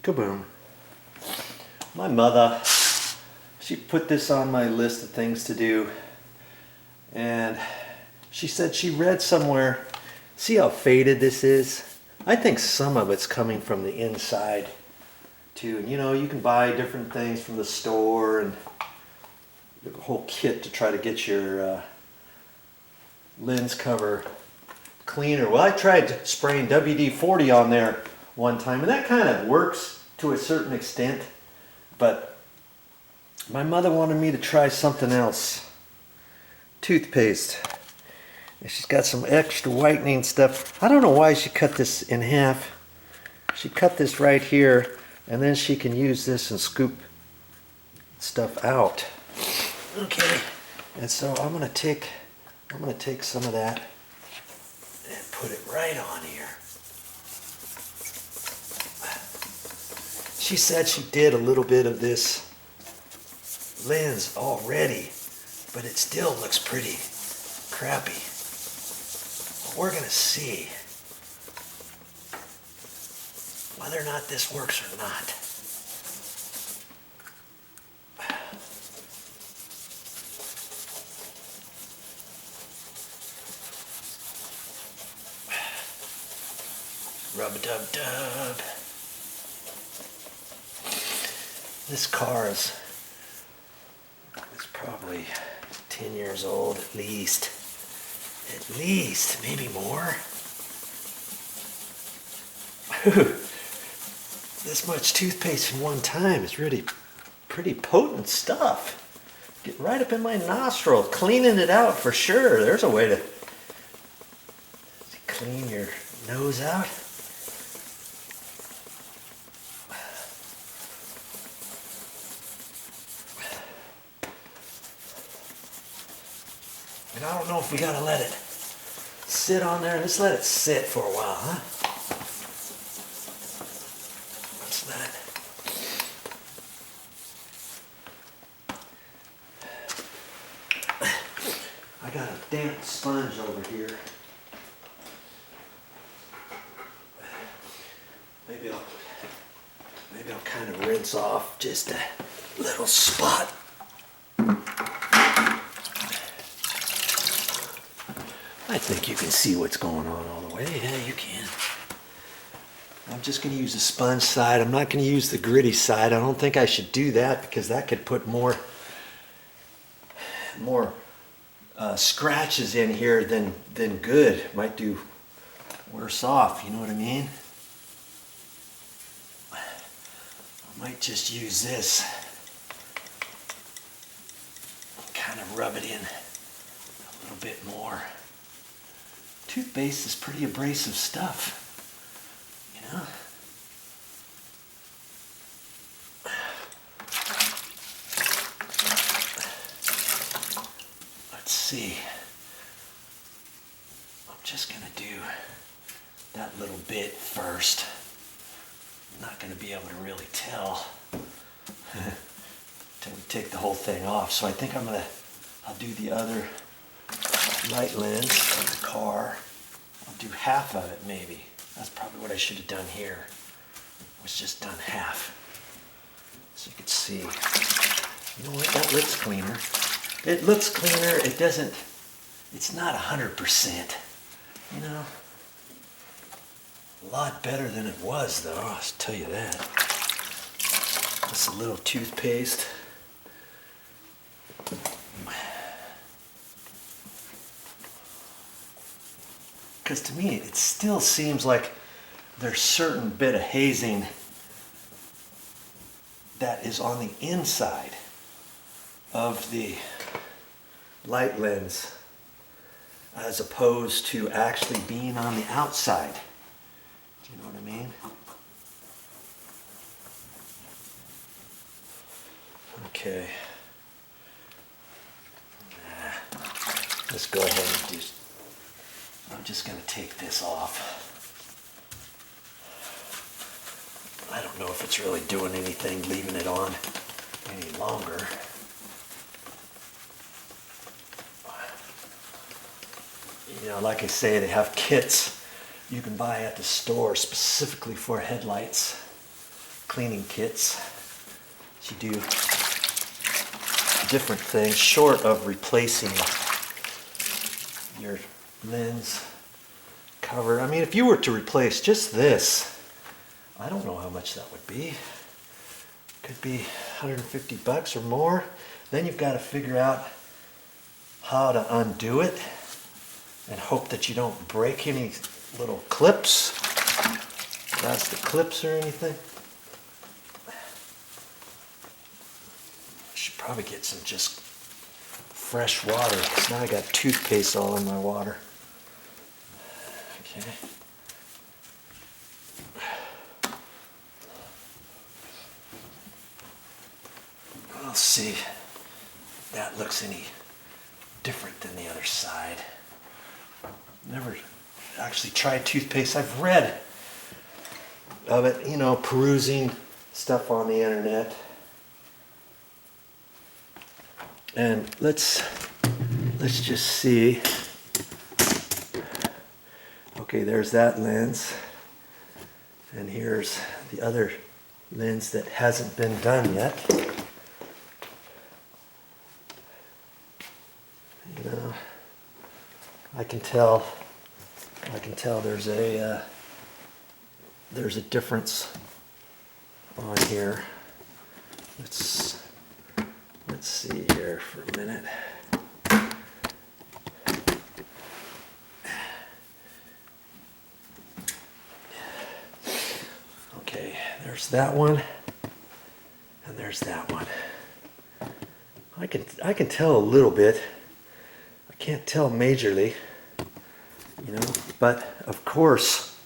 Kaboom. My mother, she put this on my list of things to do, and she said she read somewhere, see how faded this is? I think some of it's coming from the inside too. And you know, you can buy different things from the store and the whole kit to try to get your lens cover cleaner. Well, I tried spraying WD-40 on there one time, and that kind of works to a certain extent, but my mother wanted me to try something else. Toothpaste. And she's got some extra whitening stuff. I don't know why she cut this in half. She cut this right here, and then she can use this and scoop stuff out. Okay, and so I'm gonna take some of that and put it right on here. She said she did a little bit of this lens already, but it still looks pretty crappy. But we're gonna see whether or not this works or not. Rub-a-dub-dub. This car is probably 10 years old at least. At least, maybe more. This much toothpaste in one time is really pretty potent stuff. Get right up in my nostril, cleaning it out for sure. There's a way to clean your nose out. And I don't know if we gotta let it sit on there. Let's let it sit for a while, huh? What's that? I got a damp sponge over here. Maybe I'll kind of rinse off just a little spot. I think you can see what's going on all the way. Yeah, you can. I'm just going to use the sponge side. I'm not going to use the gritty side. I don't think I should do that because that could put more scratches in here than good. Might do worse off, you know what I mean? I might just use this. Kind of rub it in a little bit more. Toothpaste is pretty abrasive stuff, you know? Let's see. I'm just gonna do that little bit first. I'm not gonna be able to really tell until we take the whole thing off. So I think I'll do the other light lens on the car. I'll do half of it maybe. That's probably what I should have done here. Was just done half. So you could see. You know what? That looks cleaner. It looks cleaner. It doesn't, it's not 100%. You know? A lot better than it was though, I'll tell you that. Just a little toothpaste. Because to me, it still seems like there's a certain bit of hazing that is on the inside of the light lens as opposed to actually being on the outside. Do you know what I mean? Okay. Let's go ahead and do. I'm just going to take this off. I don't know if it's really doing anything leaving it on any longer. You know, like I say, they have kits you can buy at the store specifically for headlights. cleaning kits. You do different things short of replacing your lens cover. I mean, if you were to replace just this, I don't know how much that would be. Could be 150 bucks or more. Then you've got to figure out how to undo it and hope that you don't break any little clips, plastic clips or anything. I should probably get some just fresh water because now I got toothpaste all in my water. Okay. We'll see if that looks any different than the other side. Never actually tried toothpaste. I've read of it, you know, perusing stuff on the internet. And let's just see. Okay, there's that lens. And here's the other lens that hasn't been done yet. You know, I can tell there's a difference on here. Let's see here for a minute. Okay, there's that one, and there's that one. I can tell a little bit. I can't tell majorly, you know, but of course,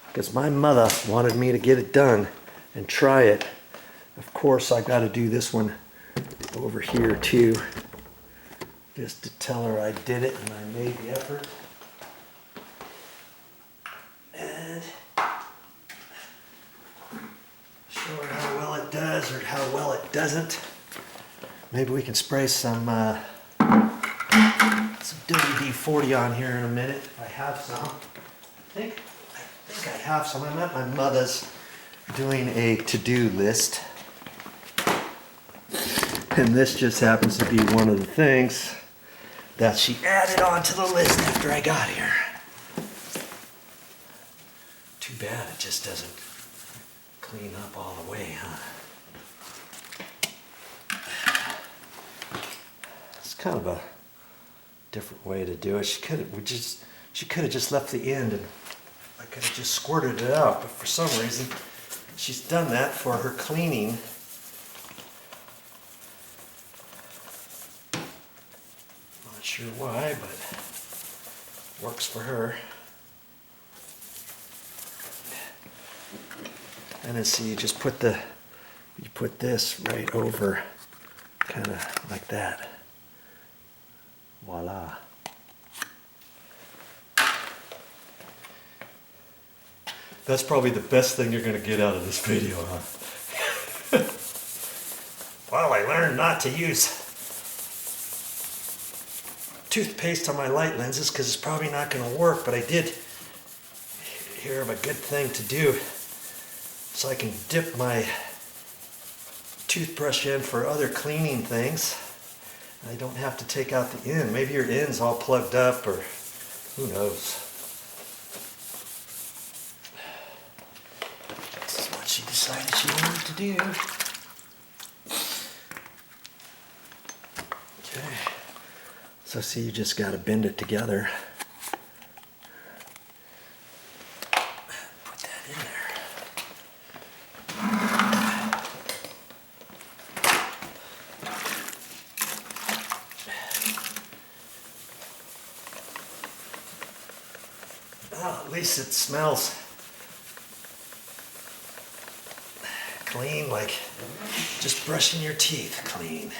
because my mother wanted me to get it done and try it, of course I've got to do this one over here too, just to tell her I did it and I made the effort. And show her how well it does or how well it doesn't. Maybe we can spray some WD-40 on here in a minute if I have some. I think I have some. I'm at my mother's doing a to-do list. And this just happens to be one of the things that she added onto the list after I got here. Too bad it just doesn't clean up all the way, huh? It's kind of a different way to do it. She could have just left the end and I could have just squirted it out, but for some reason she's done that for her cleaning. Not sure why, but works for her. And then see, you just put this right over, kind of like that. Voila. That's probably the best thing you're going to get out of this video, huh? Well, I learned not to use toothpaste on my light lenses because it's probably not going to work, but I did hear of a good thing to do so I can dip my toothbrush in for other cleaning things. I don't have to take out the end. Maybe your end's all plugged up, or who knows. This is what she decided she wanted to do. Okay. So see, you just got to bend it together. Put that in there. Well, at least it smells clean, like just brushing your teeth clean.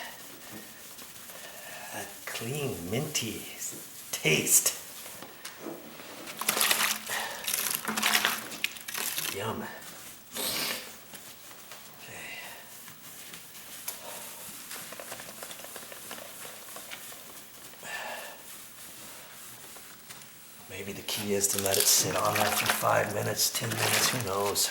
That clean, minty taste. Yum. Okay. Maybe the key is to let it sit on there for 5 minutes, 10 minutes, who knows.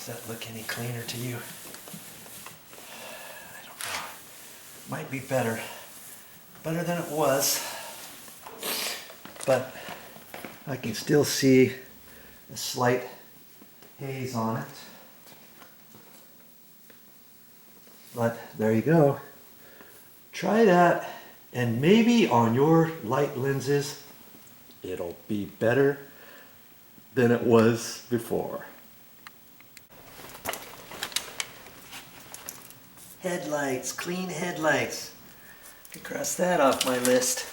Does that look any cleaner to you? I don't know. Might be better. Better than it was. But I can still see a slight haze on it. But there you go. Try that, and maybe on your light lenses it'll be better than it was before. Headlights, clean headlights. Cross that off my list.